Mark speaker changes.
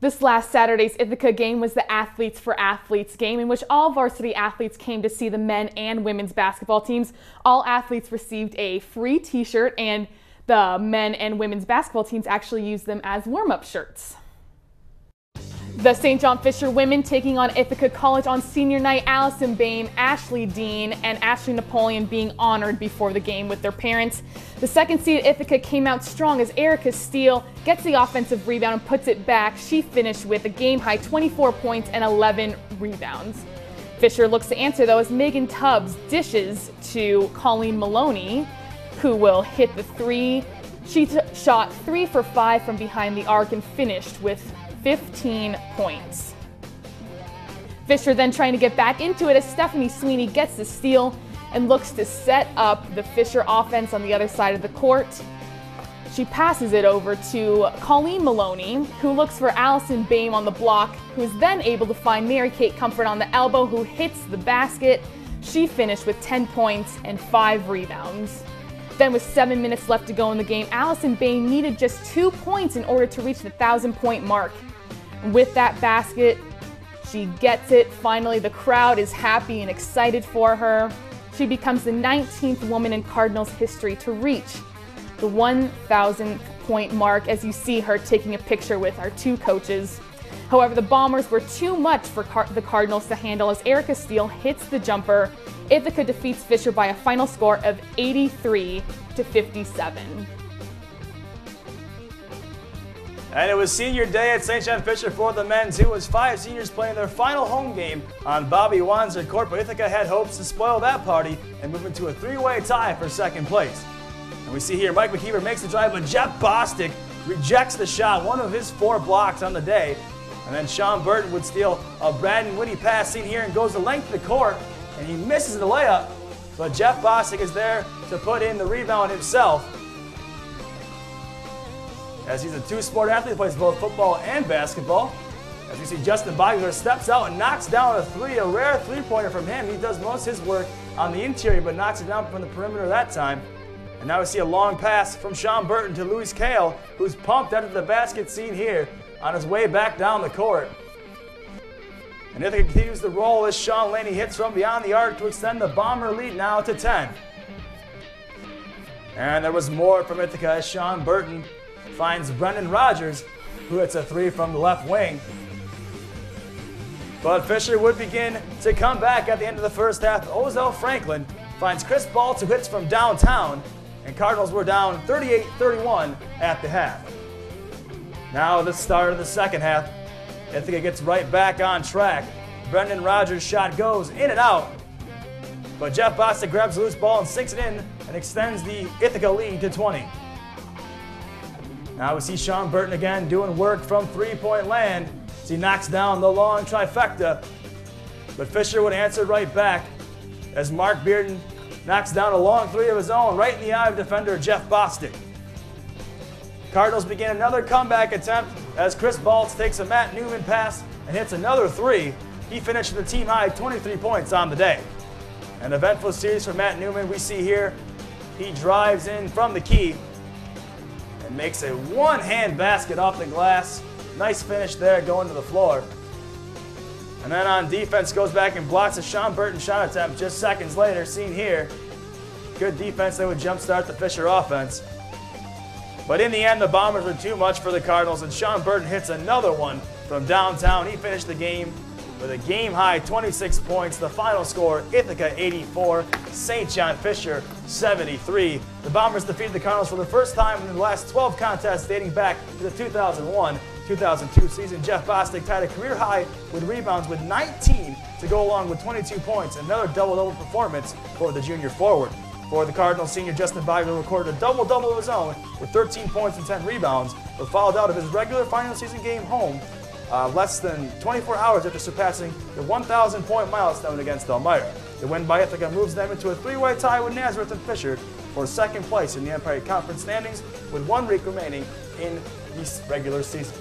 Speaker 1: This last Saturday's Ithaca game was the Athletes for Athletes game, in which all varsity athletes came to see the men and women's basketball teams. All athletes received a free t-shirt, and the men and women's basketball teams actually used them as warm-up shirts. The St. John Fisher women taking on Ithaca College on senior night. Allison Boehm, Ashley Dean, and Ashley Napoleon being honored before the game with their parents. The second seed Ithaca came out strong as Erica Steele gets the offensive rebound and puts it back. She finished with a game-high 24 points and 11 rebounds. Fisher looks to answer though as Megan Tubbs dishes to Colleen Maloney, who will hit the three. She shot 3 for 5 from behind the arc and finished with 15 points. Fisher then trying to get back into it as Stephanie Sweeney gets the steal and looks to set up the Fisher offense on the other side of the court. She passes it over to Colleen Maloney, who looks for Allison Boehm on the block, who is then able to find Mary Kate Comfort on the elbow, who hits the basket. She finished with 10 points and 5 rebounds. Then with 7 minutes left to go in the game, Allison Boehm needed just 2 points in order to reach the 1,000-point mark. With that basket, she gets it. Finally, the crowd is happy and excited for her. She becomes the 19th woman in Cardinals history to reach the 1,000-point mark, as you see her taking a picture with our 2 coaches. However, the Bombers were too much for the Cardinals to handle as Erica Steele hits the jumper. Ithaca defeats Fisher by a final score of 83-57.
Speaker 2: And it was senior day at St. John Fisher for the men, too, as 5 seniors playing their final home game on Bobby Wanzer Court. But Ithaca had hopes to spoil that party and move into a 3-way tie for second place. And we see here Mike McKeever makes the drive, but Jeff Bostic rejects the shot, one of his 4 blocks on the day. And then Sean Burton would steal a Brandon Whitty pass seen here and goes the length of the court, and he misses the layup. But Jeff Bostic is there to put in the rebound himself, as he's a 2-sport athlete, plays both football and basketball. As you see, Justin Bogler steps out and knocks down a rare three-pointer from him. He does most of his work on the interior, but knocks it down from the perimeter that time. And now we see a long pass from Sean Burton to Luis Kale, who's pumped out of the basket seen here on his way back down the court. And Ithaca continues to roll as Sean Laney hits from beyond the arc to extend the Bomber lead now to 10. And there was more from Ithaca as Sean Burton finds Brendan Rogers, who hits a 3 from the left wing. But Fisher would begin to come back at the end of the first half. Ozell Franklin finds Chris Baltz, who hits from downtown, and Cardinals were down 38-31 at the half. Now the start of the second half, Ithaca gets right back on track. Brendan Rogers' shot goes in and out, but Jeff Bostic grabs the loose ball and sinks it in and extends the Ithaca lead to 20. Now we see Sean Burton again doing work from three-point land as he knocks down the long trifecta. But Fisher would answer right back as Mark Bearden knocks down a long 3 of his own right in the eye of defender Jeff Bostic. Cardinals begin another comeback attempt as Chris Baltz takes a Matt Newman pass and hits another 3. He finished with a team-high 23 points on the day. An eventful series for Matt Newman we see here. He drives in from the key and makes a one-hand basket off the glass. Nice finish there going to the floor. And then on defense goes back and blocks a Sean Burton shot attempt just seconds later, seen here. Good defense that would jumpstart the Fisher offense. But in the end, the Bombers were too much for the Cardinals, and Sean Burton hits another one from downtown. He finished the game with a game-high 26 points. The final score, Ithaca 84, St. John Fisher 73. The Bombers defeated the Cardinals for the first time in the last 12 contests dating back to the 2001-2002 season. Jeff Bostic tied a career high with rebounds with 19 to go along with 22 points. Another double-double performance for the junior forward. For the Cardinals, senior Justin Bogler recorded a double-double of his own with 13 points and 10 rebounds, but fouled out of his regular final season game home less than 24 hours after surpassing the 1,000-point milestone against Elmira. The win by Ithaca moves them into a 3-way tie with Nazareth and Fisher for second place in the Empire Conference standings with 1 week remaining in the regular season.